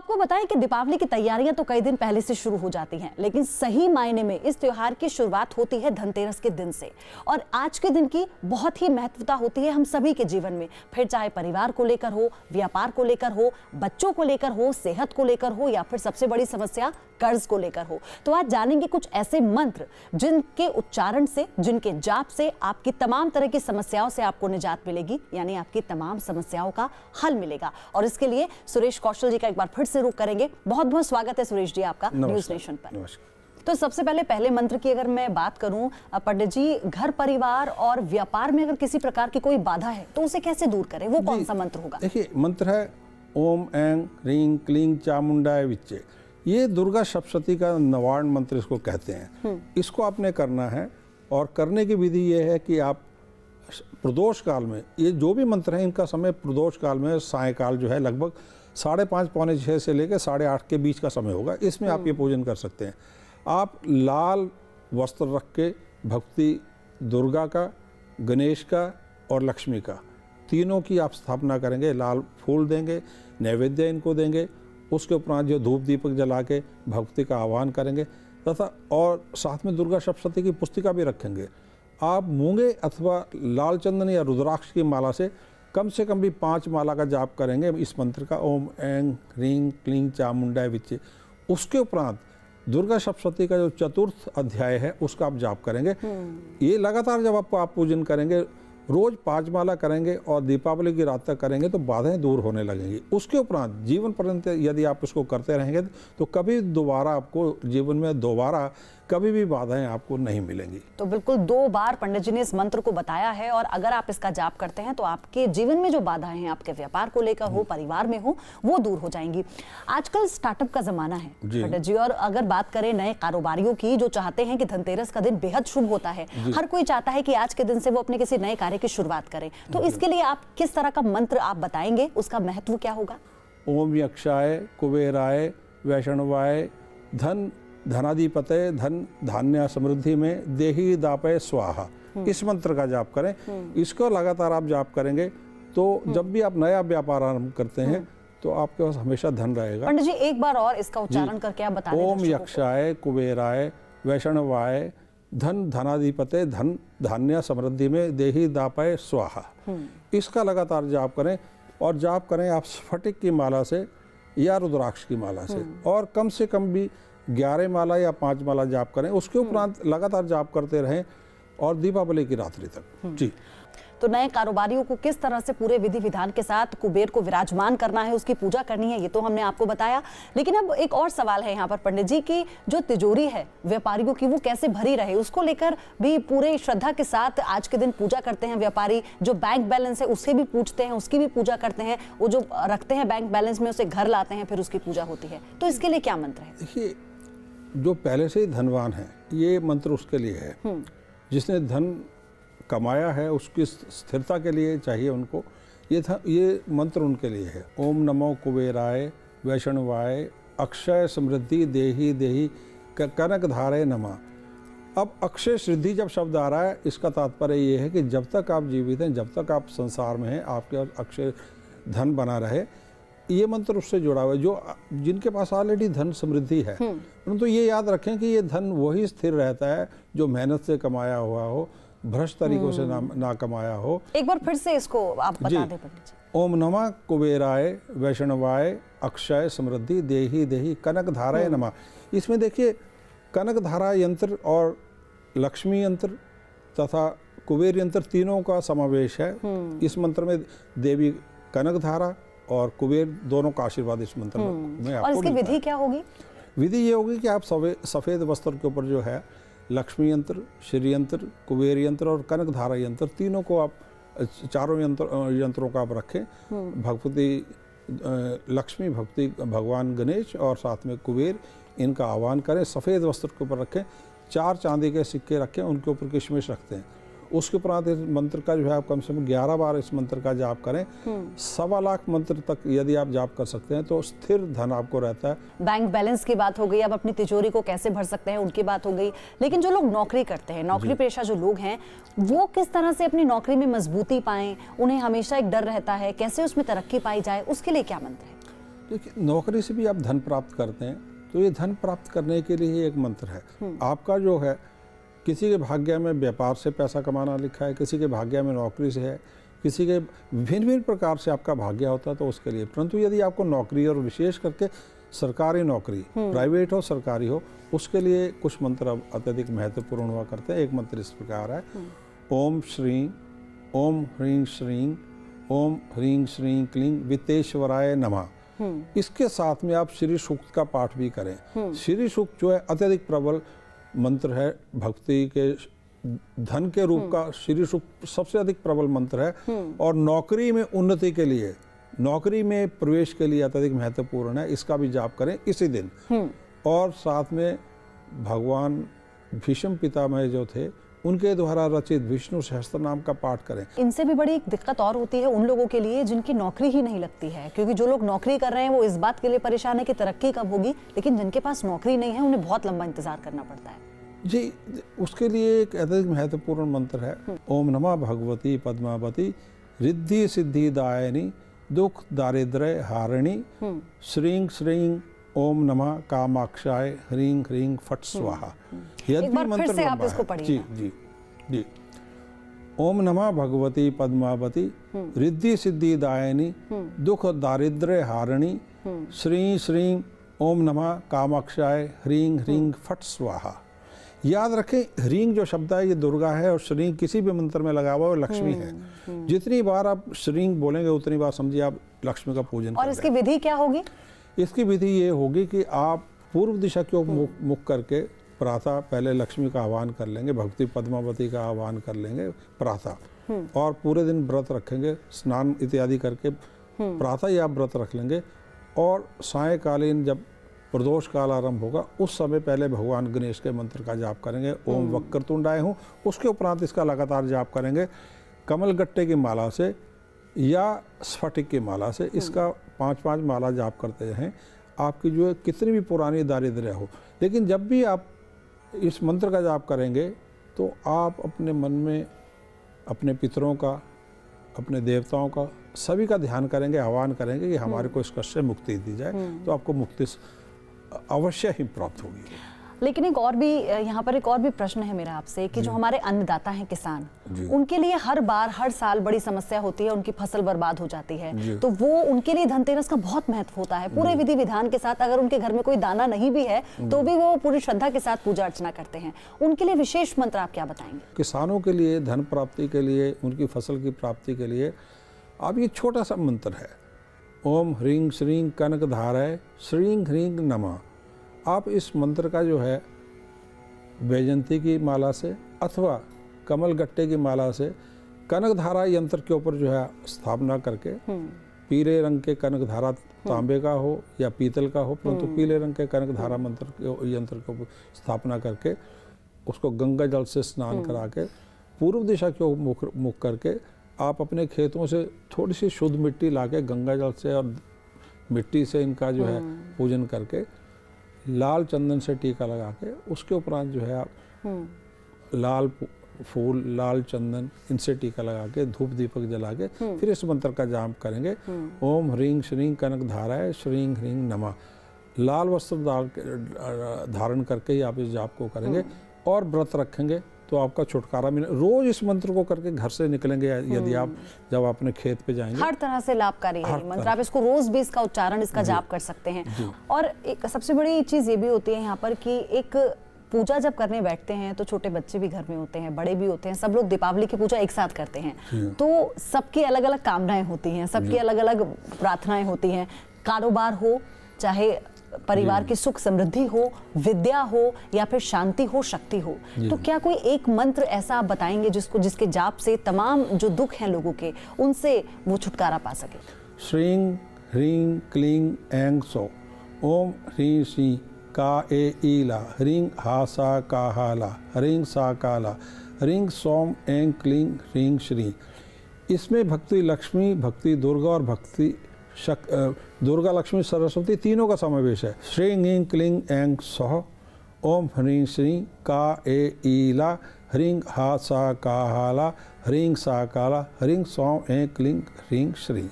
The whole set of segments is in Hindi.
आपको बताएं कि दीपावली की तैयारियां तो कई दिन पहले से शुरू हो जाती हैं, लेकिन सही मायने में इस त्योहार की शुरुआत होती है धनतेरस के दिन से। और आज के दिन की बहुत ही महत्वता होती है हम सभी के जीवन में, फिर चाहे परिवार को लेकर हो, व्यापार को लेकर हो, बच्चों को लेकर हो, सेहत को लेकर हो, या फिर सबसे बड़ी समस्या कर्ज को लेकर हो। तो आज जानेंगे कुछ ऐसे मंत्र जिनके उच्चारण से, जिनके जाप से आपकी तमाम तरह की समस्याओं से आपको निजात मिलेगी, यानी आपकी तमाम समस्याओं का हल मिलेगा। और इसके लिए सुरेश कौशल जी का एक बार फिर से रुख करेंगे। बहुत बहुत स्वागत है सुरेश जी आपका न्यूज नेशन पर। तो सबसे पहले मंत्र की अगर मैं बात करूं पंडित जी, घर परिवार और व्यापार में अगर किसी प्रकार की कोई बाधा है तो उसे कैसे दूर करें, वो कौन सा मंत्र होगा? देखिए, मंत्र है ओम ऐं ह्रीं क्लीं चामुंडाय विच्चे। ये दुर्गा सप्तशती का निवारण मंत्र इसको कहते हैं। इसको आपने करना है, और करने की विधि ये है कि आप प्रदोष काल में, ये जो भी मंत्र हैं इनका समय प्रदोष काल में सायकाल जो है लगभग 5:30 पौने 6 से लेकर 8:30 के बीच का समय होगा। इसमें आप ये पूजन कर सकते हैं। आप लाल वस्त्र रख के भक्ति दुर्गा का, गणेश का और लक्ष्मी का, तीनों की आप स्थापना करेंगे। लाल फूल देंगे, नैवेद्य इनको देंगे। उसके उपरांत जो धूप दीपक जला के भक्ति का आह्वान करेंगे, तथा और साथ में दुर्गा सप्तशती की पुस्तिका भी रखेंगे। आप मूंगे अथवा लाल चंदन या रुद्राक्ष की माला से कम भी 5 माला का जाप करेंगे इस मंत्र का, ओम ऐं ह्रीं क्लीं चामुंडाय विच्चे। उसके उपरांत दुर्गा सप्तशती का जो 4th अध्याय है उसका आप जाप करेंगे। ये लगातार जब आप पूजन करेंगे, रोज 5 माला करेंगे और दीपावली की रात तक करेंगे तो बाधाएं दूर होने लगेंगी। उसके उपरांत जीवन पर्यंत यदि आप इसको करते रहेंगे तो कभी दोबारा आपको जीवन में कभी भी बाधाएं आपको नहीं मिलेंगी। तो बिल्कुल 2 बार पंडित जी ने इस मंत्र को बताया है, और अगर आप इसका जाप करते हैं तो आपके जीवन में जो बाधाएं हैं, आपके व्यापार को लेकर हो, परिवार में हो, वो दूर हो जाएंगी। आजकल स्टार्टअप का जमाना है पंडित जी, और अगर बात करें नए कारोबारियों की जो चाहते हैं कि धनतेरस का दिन बेहद शुभ होता है, हर कोई चाहता है कि आज के दिन से वो अपने किसी नए कार्य की शुरुआत करें, तो इसके लिए आप किस तरह का मंत्र आप बताएंगे, उसका महत्व क्या होगा? ओम यक्षाय कुबेराय वैष्णवाय धन धनाधिपते धन धान्य समृद्धि में देहि दापय स्वाहा, इस मंत्र का जाप करें। इसको लगातार आप जाप करेंगे तो जब भी आप नया व्यापार आरंभ करते हैं तो आपके पास हमेशा धन रहेगा। पंडित जी एक बार और इसका उच्चारण करके आप बता दें। ओम यक्षाय कुबेराय वैष्णवाय धन धनाधिपते धन धान्य समृद्धि में देहि दापय स्वाहा, इसका लगातार जाप करें। और जाप करें आप स्फटिक की माला से या रुद्राक्ष की माला से, और कम से कम भी 11 माला या 5 माला जाप करें। उसके उपरांत लगातार जाप करते रहें और दीपावली की रात्रि तक। जी, तो नए कारोबारियों को किस तरह से पूरे विधि विधान के साथ कुबेर को विराजमान करना है, उसकी पूजा करनी है, ये तो हमने आपको बताया। लेकिन अब एक और सवाल है यहाँ पर पंडित जी की, जो तिजोरी है व्यापारियों की वो कैसे भरी रहे, उसको लेकर भी पूरे श्रद्धा के साथ आज के दिन पूजा करते हैं व्यापारी। जो बैंक बैलेंस है उससे भी पूछते हैं, उसकी भी पूजा करते हैं। वो जो रखते हैं बैंक बैलेंस में उसे घर लाते हैं, फिर उसकी पूजा होती है। तो इसके लिए क्या मंत्र है? देखिए, जो पहले से ही धनवान है ये मंत्र उसके लिए है। जिसने धन कमाया है उसकी स्थिरता के लिए चाहिए उनको, ये मंत्र उनके लिए है। ओम नमो कुबेराय वैष्णवाय अक्षय समृद्धि देहि देहि कनक धारे नमः। अब अक्षय सिद्धि जब शब्द आ रहा है, इसका तात्पर्य ये है कि जब तक आप जीवित हैं, जब तक आप संसार में हैं, आपके पास अक्षय धन बना रहे। ये मंत्र उससे जुड़ा हुआ है जो जिनके पास ऑलरेडी धन समृद्धि है। परंतु ये याद रखें कि ये धन वही स्थिर रहता है जो मेहनत से कमाया हुआ हो, भ्रष्ट तरीकों से ना कमाया हो। एक बार फिर से इसको आप बता दें पंडित जी। ओम नमः कुबेराय वैष्णवाय अक्षय समृद्धि देहि देहि कनक धाराय नमः। इसमें देखिए, कनक धारा यंत्र और लक्ष्मी यंत्र तथा कुबेर यंत्र तीनों का समावेश है इस मंत्र में। देवी कनक धारा और कुबेर दोनों का आशीर्वाद इस मंत्र में आपको। और इसकी विधि क्या होगी? विधि ये होगी कि आप सफ़ेद वस्त्र के ऊपर जो है लक्ष्मी यंत्र, श्री यंत्र, कुबेर यंत्र और कनक धारा यंत्र, तीनों को आप, चारों यंत्रों का आप रखें। भगवती लक्ष्मी, भक्ति भगवान गणेश और साथ में कुबेर, इनका आह्वान करें। सफ़ेद वस्त्र के ऊपर रखें, 4 चांदी के सिक्के रखें, उनके ऊपर किशमिश रखते हैं। उसके उपरांत इस मंत्र का जो है आप कम से कम 11 बार इस मंत्र का जाप करें। 1.25 लाख मंत्र तक यदि आप जाप कर सकते हैं तो स्थिर धन आपको रहता है। बैंक बैलेंस की बात हो गई, अब अपनी तिजोरी को कैसे भर सकते हैं उनकी बात हो गई। लेकिन जो लोग नौकरी करते हैं, नौकरी पेशा जो लोग हैं, वो किस तरह से अपनी नौकरी में मजबूती पाएं? उन्हें हमेशा एक डर रहता है, कैसे उसमें तरक्की पाई जाए, उसके लिए क्या मंत्र है? देखिए, नौकरी से भी आप धन प्राप्त करते हैं, तो ये धन प्राप्त करने के लिए ही एक मंत्र है। आपका जो है, किसी के भाग्य में व्यापार से पैसा कमाना लिखा है, किसी के भाग्य में नौकरी से है, किसी के भिन्न भिन्न प्रकार से आपका भाग्य होता है, तो उसके लिए। परंतु यदि आपको नौकरी, और विशेष करके सरकारी नौकरी, प्राइवेट हो सरकारी हो, उसके लिए कुछ मंत्र अब अत्यधिक महत्वपूर्ण हुआ करते हैं। एक मंत्र इस प्रकार है, ओम श्रीं ओम ह्रीं श्रीं ओम ह्रीं श्रीं क्लीं वित्तेश्वराय नमः। इसके साथ में आप श्री सूक्त का पाठ भी करें। श्री सूक्त जो है अत्यधिक प्रबल मंत्र है, भक्ति के धन के रूप का श्री सूक्त सबसे अधिक प्रबल मंत्र है, और नौकरी में उन्नति के लिए, नौकरी में प्रवेश के लिए अत्यधिक महत्वपूर्ण है। इसका भी जाप करें इसी दिन। और साथ में भगवान भीष्म पितामह जो थे, उनके द्वारा रचित विष्णु सहस्त्र नाम का पाठ करें। इनसे भी बड़ी एक दिक्कत और होती है उन लोगों के लिए जिनकी नौकरी ही नहीं लगती है, क्योंकि जो लोग नौकरी कर रहे हैं वो इस बात के लिए परेशान है कि तरक्की कब होगी, लेकिन जिनके पास नौकरी नहीं है उन्हें बहुत लंबा इंतजार करना पड़ता है। जी, उसके लिए एक अत्यधिक महत्वपूर्ण मंत्र है, ओम नमः भगवती पद्मावती रिद्धि सिद्धि दायिनी दुख दारिद्र्य हारिणी श्रीं श्रीं ओम नमः कामाक्षाय ह्रीं ह्रीं फट स्वाहा। एक बार फिर से आप इसको पढ़िए। जी जी जी। ओम नमः भगवती पद्मावती रिद्धि सिद्धि दायिनी दुख दारिद्र्य हारिणी श्रीं श्रीं ओम नमः कामाक्षाय ह्रीं ह्रीं फट स्वाहा। याद रखें, ह्रीं जो शब्द है ये दुर्गा है, और श्रीं किसी भी मंत्र में लगा हुआ है लक्ष्मी है। जितनी बार आप श्रीं बोलेंगे उतनी बार समझिए आप लक्ष्मी का पूजन। और इसकी विधि क्या होगी? इसकी विधि ये होगी कि आप पूर्व दिशा की ओर मुख करके प्रातः पहले लक्ष्मी का आह्वान कर लेंगे, भक्ति पद्मावती का आह्वान कर लेंगे प्रातः, और पूरे दिन व्रत रखेंगे, स्नान इत्यादि करके प्रातः ही आप व्रत रख लेंगे। और सायंकालीन जब प्रदोष काल आरंभ होगा, उस समय पहले भगवान गणेश के मंत्र का जाप करेंगे, ओम वक्रतुंडाय हूँ। उसके उपरांत इसका लगातार जाप करेंगे कमल गट्टे की माला से या स्फटिक की माला से। इसका 5-5 माला जाप करते हैं। आपकी जो है कितनी भी पुरानी दारिद्र्य हो, लेकिन जब भी आप इस मंत्र का जाप करेंगे तो आप अपने मन में अपने पितरों का, अपने देवताओं का, सभी का ध्यान करेंगे, आह्वान करेंगे कि हमारे को इस कष्ट से मुक्ति दी जाए, तो आपको मुक्ति अवश्य ही प्राप्त होगी। लेकिन एक और भी यहाँ पर एक और भी प्रश्न है मेरा आपसे कि जो हमारे अन्नदाता हैं किसान, उनके लिए हर बार हर साल बड़ी समस्या होती है, उनकी फसल बर्बाद हो जाती है, तो वो उनके लिए धनतेरस का बहुत महत्व होता है। पूरे विधि विधान के साथ, अगर उनके घर में कोई दाना नहीं भी है तो भी वो पूरी श्रद्धा के साथ पूजा अर्चना करते हैं। उनके लिए विशेष मंत्र आप क्या बताएंगे? किसानों के लिए धन प्राप्ति के लिए, उनकी फसल की प्राप्ति के लिए आप ये छोटा सा मंत्र है, ओम ह्रीं श्रीं कनकधाराय श्रीं ह्रीं नमः। आप इस मंत्र का जो है वैजंती की माला से अथवा कमल गट्टे की माला से कनकधारा यंत्र के ऊपर जो है स्थापना करके, पीले रंग के कनकधारा तांबे का हो या पीतल का हो, परंतु पीले रंग के कनकधारा मंत्र के यंत्र के ऊपर स्थापना करके उसको गंगा जल से स्नान करा के पूर्व दिशा की ओर मुख करके आप अपने खेतों से थोड़ी सी शुद्ध मिट्टी लाके गंगा जल से और मिट्टी से इनका जो है पूजन करके लाल चंदन से टीका लगा के उसके उपरांत जो है आप लाल फूल, लाल चंदन, इनसे टीका लगा के धूप दीपक जला के फिर इस मंत्र का जाप करेंगे, ओम ह्रीं श्रीं कनकधाराय श्रीं ह्रीं नमः। लाल वस्त्र धारण करके ही आप इस जाप को करेंगे और व्रत रखेंगे तो आपका छुटकारा मिले। रोज इस मंत्र को करके घर से निकलेंगे, यदि आप जब अपने खेत पे जाएंगे। हर तरह से लाभकारी है मंत्र, आप इसको रोज भी इसका उच्चारण, इसका जाप कर सकते हैं। और एक सबसे बड़ी चीज ये भी होती है यहाँ पर कि एक पूजा जब करने बैठते हैं तो छोटे बच्चे भी घर में होते हैं, बड़े भी होते हैं, सब लोग दीपावली की पूजा एक साथ करते हैं, तो सबकी अलग अलग कामनाएं होती हैं, सबकी अलग अलग प्रार्थनाएं होती हैं। कारोबार हो, चाहे परिवार की सुख समृद्धि हो, विद्या हो, या फिर शांति हो, शक्ति हो, तो क्या कोई एक मंत्र ऐसा आप बताएंगे जिसके जाप से तमाम जो दुख हैं लोगों के, उनसे वो छुटकारा पा सके? श्रीं ह्रीं क्लीं ऐं सौ ओम ह्रीं श्रीं का ए ईला ह्रीं हा सा का हाला ह्रीं सा काला ह्रीं सोम ऐं क्लीं ह्रीं श्रीं। इसमें भक्ति लक्ष्मी, भक्ति दुर्गा और भक्ति दुर्गा, लक्ष्मी, सरस्वती तीनों का समावेश है। श्रीं ह्रीं क्लीं ऐं सौः ओम ह्रीं श्रीं का ए ईला ह्रीं हा सा का हाला ह्रीं सा काला ह्रीं सौं ऐं क्लीं ह्रीं श्रीं।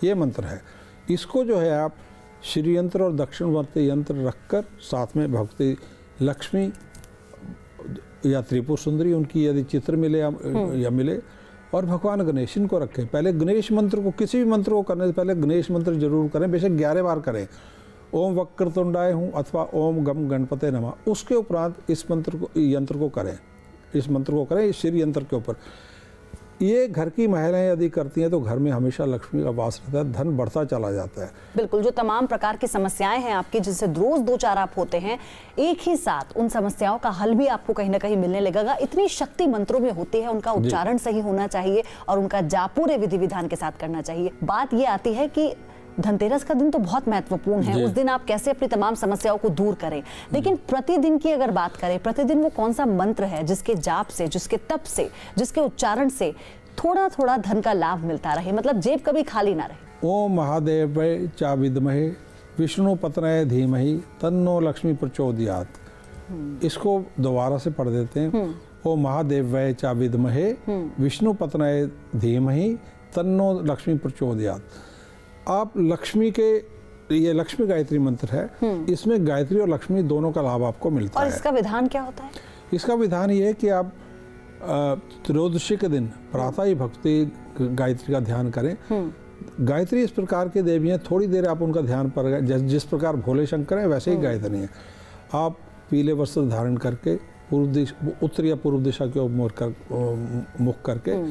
ये मंत्र है। इसको जो है आप श्री यंत्र और दक्षिणवर्ती यंत्र रखकर साथ में भगवती लक्ष्मी या त्रिपुर सुंदरी उनकी यदि चित्र मिले या मिले, और भगवान गणेश इनको रखें। पहले गणेश मंत्र को, किसी भी मंत्र को करने से पहले गणेश मंत्र जरूर करें, बेशक 11 बार करें। ओम वक्रतुंडाय हूँ अथवा ओम गम गणपते नमः, उसके उपरांत इस मंत्र को, यंत्र को करें, इस मंत्र को करें श्री यंत्र के ऊपर। ये घर की महिलाएं यदि करती हैं तो घर में हमेशा लक्ष्मी का वास रहता है, धन बढ़ता चला जाता है। बिल्कुल, जो तमाम प्रकार की समस्याएं हैं आपकी, जिससे रोज दो चार आप होते हैं, एक ही साथ उन समस्याओं का हल भी आपको कहीं ना कहीं मिलने लगेगा। इतनी शक्ति मंत्रों में होती है, उनका उच्चारण सही होना चाहिए और उनका जाप पूरे विधि विधान के साथ करना चाहिए। बात ये आती है कि धनतेरस का दिन तो बहुत महत्वपूर्ण है, उस दिन आप कैसे अपनी तमाम समस्याओं को दूर करें, लेकिन प्रतिदिन की अगर बात करें, प्रतिदिन वो कौन सा मंत्र है जिसके जाप से, जिसके तप से, जिसके उच्चारण से थोड़ा थोड़ा धन का लाभ मिलता रहे, मतलब जेब कभी खाली ना रहे? ओम महादेवाय च विद्महे विष्णु पत्न्याय धीमहि तन्नो लक्ष्मी प्रचोदयात्। इसको दोबारा से पढ़ देते हैं। ओम महादेवाय च विद्महे विष्णु पत्न्याय धीमहि तन्नो लक्ष्मी प्रचोदयात्। आप लक्ष्मी के, ये लक्ष्मी गायत्री मंत्र है, इसमें गायत्री और लक्ष्मी दोनों का लाभ आपको मिलता है। और इसका विधान क्या होता है? इसका विधान ये है कि आप त्रयोदशी के दिन प्रातः ही भक्ति गायत्री का ध्यान करें। गायत्री इस प्रकार की देवी हैं, थोड़ी देर आप उनका ध्यान पर, जिस प्रकार भोले शंकर है वैसे ही गायत्री है। आप पीले वस्त्र धारण करके उत्तर या पूर्व दिशा की ओर मुख करके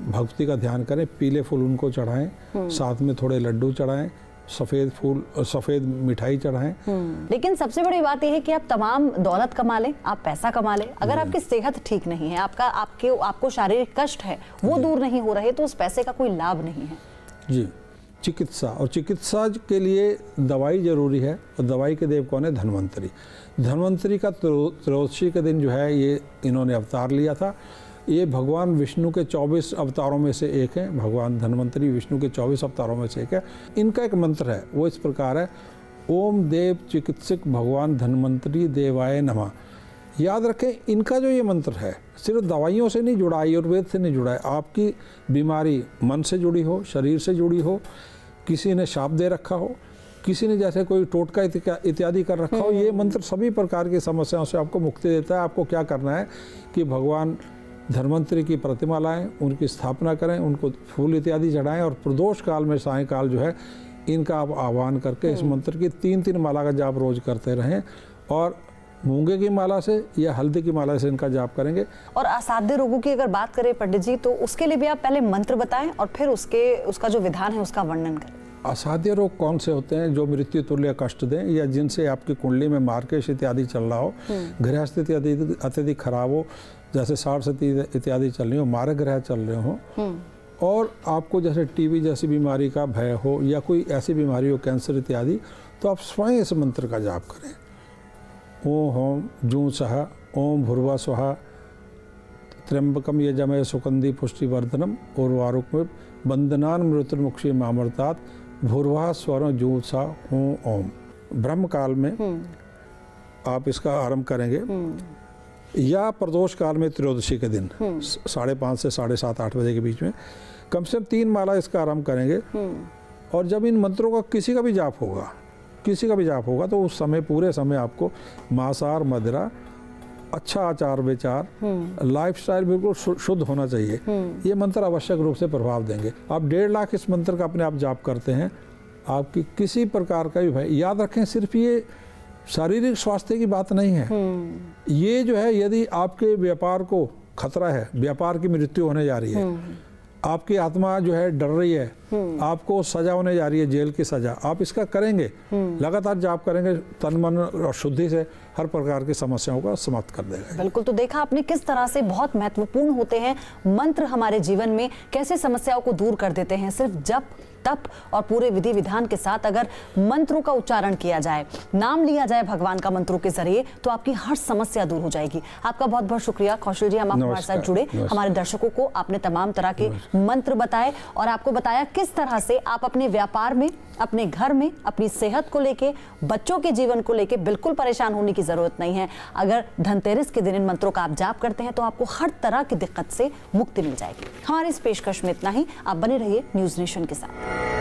भक्ति का ध्यान करें। पीले फूल उनको चढ़ाएं, साथ में थोड़े लड्डू चढ़ाएं, सफेद फूल, सफेद मिठाई चढ़ाएं। लेकिन सबसे बड़ी बात यह है कि आप तमाम दौलत कमा लें, आप पैसा कमा लें, अगर आपकी सेहत ठीक नहीं है, आपको शारीरिक कष्ट है, वो दूर नहीं हो रहे, तो उस पैसे का कोई लाभ नहीं है। जी, चिकित्सा, और चिकित्सा के लिए दवाई जरूरी है, और दवाई के देव कौन है? धन्वंतरी। धन्वंतरी का त्रयोदशी के दिन जो है ये इन्होंने अवतार लिया था। ये भगवान विष्णु के 24 अवतारों में से एक है। भगवान धन्वंतरी विष्णु के 24 अवतारों में से एक है। इनका एक मंत्र है, वो इस प्रकार है, ओम देव चिकित्सक भगवान धन्वंतरी देवाय नमः। याद रखें, इनका जो ये मंत्र है सिर्फ दवाइयों से नहीं जुड़ा, आयुर्वेद से नहीं जुड़ा है। आपकी बीमारी मन से जुड़ी हो, शरीर से जुड़ी हो, किसी ने शाप दे रखा हो, किसी ने जैसे कोई टोटका इत्यादि कर रखा हो, ये मंत्र सभी प्रकार की समस्याओं से आपको मुक्ति देता है। आपको क्या करना है कि भगवान धन्वंतरी की प्रतिमा लाएं, उनकी स्थापना करें, उनको फूल इत्यादि चढ़ाएं, और प्रदोष काल में सायंकाल जो है इनका आप आह्वान करके इस मंत्र की 3-3 माला का जाप रोज करते रहें, और मूंगे की माला से या हल्दी की माला से इनका जाप करेंगे। और असाध्य रोगों की अगर बात करें पंडित जी, तो उसके लिए भी आप पहले मंत्र बताएं और फिर उसका जो विधान है उसका वर्णन करें। असाध्य रोग कौन से होते हैं? जो मृत्यु तुल्य कष्ट दें, या जिनसे आपकी कुंडली में मार्केश इत्यादि चल रहा हो, ग्रह स्थिति अत्यधिक खराब हो, जैसे 60 स्थिति इत्यादि चल रही हो, मारक ग्रह चल रहे हो, और आपको जैसे टीबी जैसी बीमारी का भय हो, या कोई ऐसी बीमारी हो, कैंसर इत्यादि, तो आप स्वयं इस मंत्र का जाप करें। ओम होम जूं सह ओम भुर्वा स्वहा त्र्यंबकम यजमय सुगंधि पुष्टिवर्धनम उर्वारुक बंदनान मृत्युमुक्षी मामृतात भुर्वा स्वर जूं सा ओम। ब्रह्म काल में आप इसका आरंभ करेंगे, या प्रदोष काल में त्रयोदशी के दिन 5:30 से 7:30 8 बजे के बीच में कम से कम 3 माला इसका आरंभ करेंगे। और जब इन मंत्रों का किसी का भी जाप होगा तो उस समय, पूरे समय आपको मांसाहार, मदिरा, अच्छा आचार विचार, लाइफस्टाइल बिल्कुल शुद्ध होना चाहिए। ये मंत्र आवश्यक रूप से प्रभाव देंगे। आप 1.5 लाख इस मंत्र का अपने आप जाप करते हैं, आपकी किसी प्रकार का भी भय, याद रखें सिर्फ ये शारीरिक स्वास्थ्य की बात नहीं है, ये जो है यदि आपके व्यापार को खतरा है, व्यापार की मृत्यु होने जा रही है, आपकी आत्मा जो है डर रही है, आपको सजा होने जा रही है, जेल की सजा, आप इसका करेंगे, लगातार जाप करेंगे, तन मन और शुद्धि से हर प्रकार की समस्याओं का समाप्त कर देगा। बिल्कुल, तो देखा आपने किस तरह से बहुत महत्वपूर्ण होते हैं मंत्र हमारे जीवन में, कैसे समस्याओं को दूर कर देते हैं। सिर्फ जप, तप और पूरे विधि विधान के साथ अगर मंत्रों का उच्चारण किया जाए, नाम लिया जाए भगवान का मंत्रों के जरिए, तो आपकी हर समस्या दूर हो जाएगी। आपका बहुत बहुत शुक्रिया कौशल जी, हम हमारे साथ जुड़े, हमारे दर्शकों को आपने तमाम तरह के मंत्र बताए और आपको बताया किस तरह से आप अपने व्यापार में, अपने घर में, अपनी सेहत को लेके, बच्चों के जीवन को लेके बिल्कुल परेशान होने की जरूरत नहीं है। अगर धनतेरस के दिन इन मंत्रों का आप जाप करते हैं तो आपको हर तरह की दिक्कत से मुक्ति मिल जाएगी। हमारी इस पेशकश में इतना ही। आप बने रहिए न्यूज़ नेशन के साथ।